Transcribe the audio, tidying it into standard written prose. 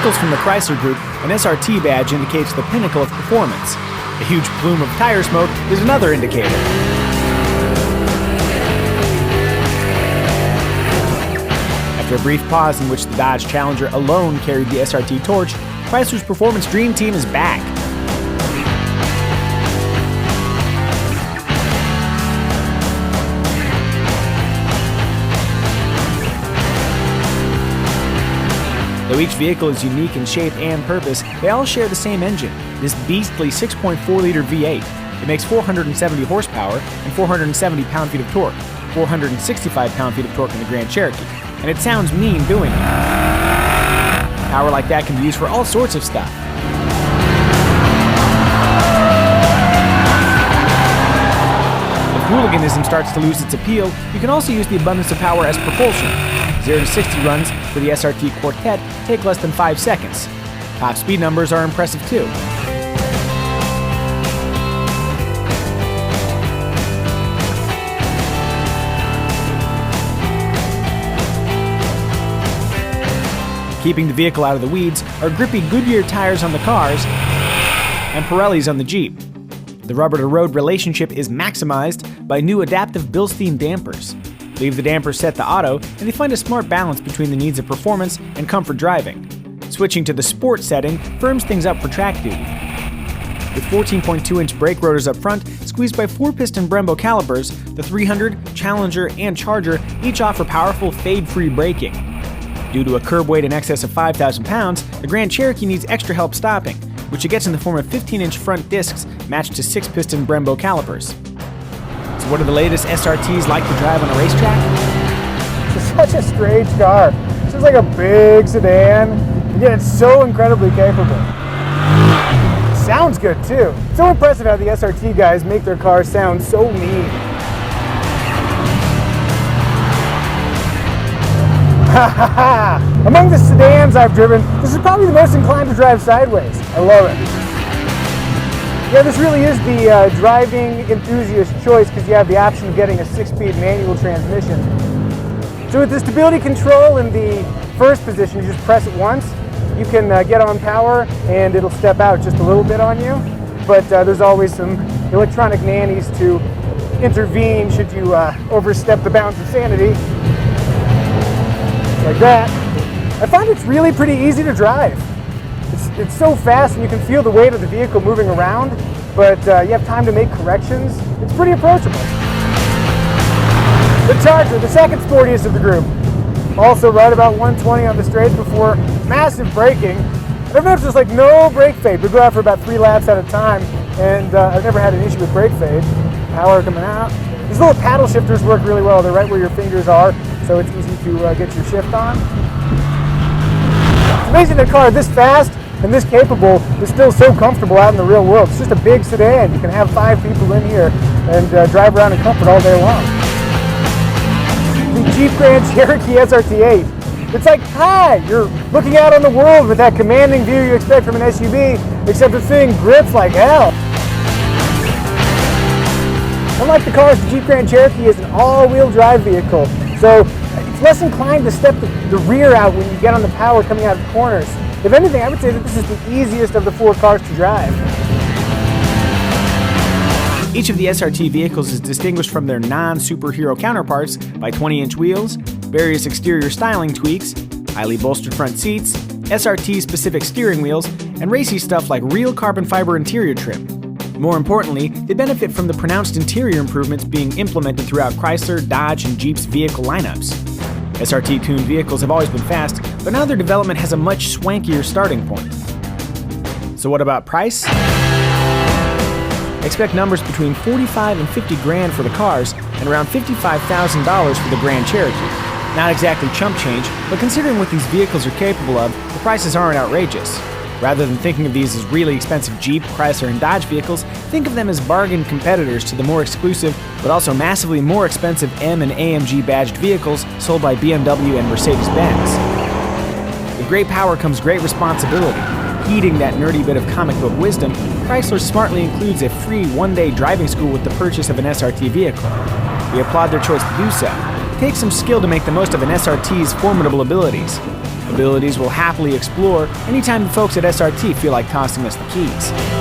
vehicles from the Chrysler Group, an SRT badge indicates the pinnacle of performance. A huge plume of tire smoke is another indicator. After a brief pause in which the Dodge Challenger alone carried the SRT torch, Chrysler's Performance Dream Team is back. Though each vehicle is unique in shape and purpose, they all share the same engine, this beastly 6.4-liter V8. It makes 470 horsepower and 470 pound-feet of torque, 465 pound-feet of torque in the Grand Cherokee, and it sounds mean doing it. Power like that can be used for all sorts of stuff. If hooliganism starts to lose its appeal, you can also use the abundance of power as propulsion. 0 to 60 runs for the SRT Quartet take less than 5 seconds. Top speed numbers are impressive too. Keeping the vehicle out of the weeds are grippy Goodyear tires on the cars and Pirellis on the Jeep. The rubber-to-road relationship is maximized by new adaptive Bilstein dampers. Leave the dampers set to auto, and they find a smart balance between the needs of performance and comfort driving. Switching to the sport setting firms things up for track duty. With 14.2-inch brake rotors up front, squeezed by 4-piston Brembo calipers, the 300, Challenger, and Charger each offer powerful fade-free braking. Due to a curb weight in excess of 5,000 pounds, the Grand Cherokee needs extra help stopping, which it gets in the form of 15-inch front discs matched to 6-piston Brembo calipers. So what are the latest SRTs like to drive on a racetrack? It's such a strange car. It's just like a big sedan, and yet it's so incredibly capable. Sounds good too. It's so impressive how the SRT guys make their cars sound so mean. Among the sedans I've driven, this is probably the most inclined to drive sideways. I love it. Yeah, this really is the driving enthusiast choice because you have the option of getting a 6-speed manual transmission. So with the stability control in the first position, you just press it once. You can get on power and it'll step out just a little bit on you. But there's always some electronic nannies to intervene should you overstep the bounds of sanity. Like that. I find it's really pretty easy to drive. It's so fast and you can feel the weight of the vehicle moving around, but you have time to make corrections. It's pretty approachable. The Charger, the second sportiest of the group. Also right about 120 on the straight before massive braking. And I've noticed there's like no brake fade. We go out for about 3 laps at a time, and I've never had an issue with brake fade. Power coming out. These little paddle shifters work really well. They're right where your fingers are, so it's easy to get your shift on. It's amazing that a car this fast and this capable is still so comfortable out in the real world. It's just a big sedan. You can have 5 people in here and drive around in comfort all day long. The Jeep Grand Cherokee SRT8. It's like, hi, you're looking out on the world with that commanding view you expect from an SUV, except the thing grips like hell. Unlike the cars, the Jeep Grand Cherokee is an all-wheel drive vehicle, so it's less inclined to step the rear out when you get on the power coming out of corners. If anything, I would say that this is the easiest of the 4 cars to drive. Each of the SRT vehicles is distinguished from their non-superhero counterparts by 20-inch wheels, various exterior styling tweaks, highly bolstered front seats, SRT-specific steering wheels, and racy stuff like real carbon fiber interior trim. More importantly, they benefit from the pronounced interior improvements being implemented throughout Chrysler, Dodge, and Jeep's vehicle lineups. SRT-tuned vehicles have always been fast, but now their development has a much swankier starting point. So what about price? Expect numbers between $45 and $50 grand for the cars, and around $55,000 for the Grand Cherokee. Not exactly chump change, but considering what these vehicles are capable of, the prices aren't outrageous. Rather than thinking of these as really expensive Jeep, Chrysler, and Dodge vehicles, think of them as bargain competitors to the more exclusive, but also massively more expensive M and AMG badged vehicles sold by BMW and Mercedes-Benz. With great power comes great responsibility. Heeding that nerdy bit of comic book wisdom, Chrysler smartly includes a free 1-day driving school with the purchase of an SRT vehicle. We applaud their choice to do so. It takes some skill to make the most of an SRT's formidable abilities. abilities we'll happily explore anytime the folks at SRT feel like tossing us the keys.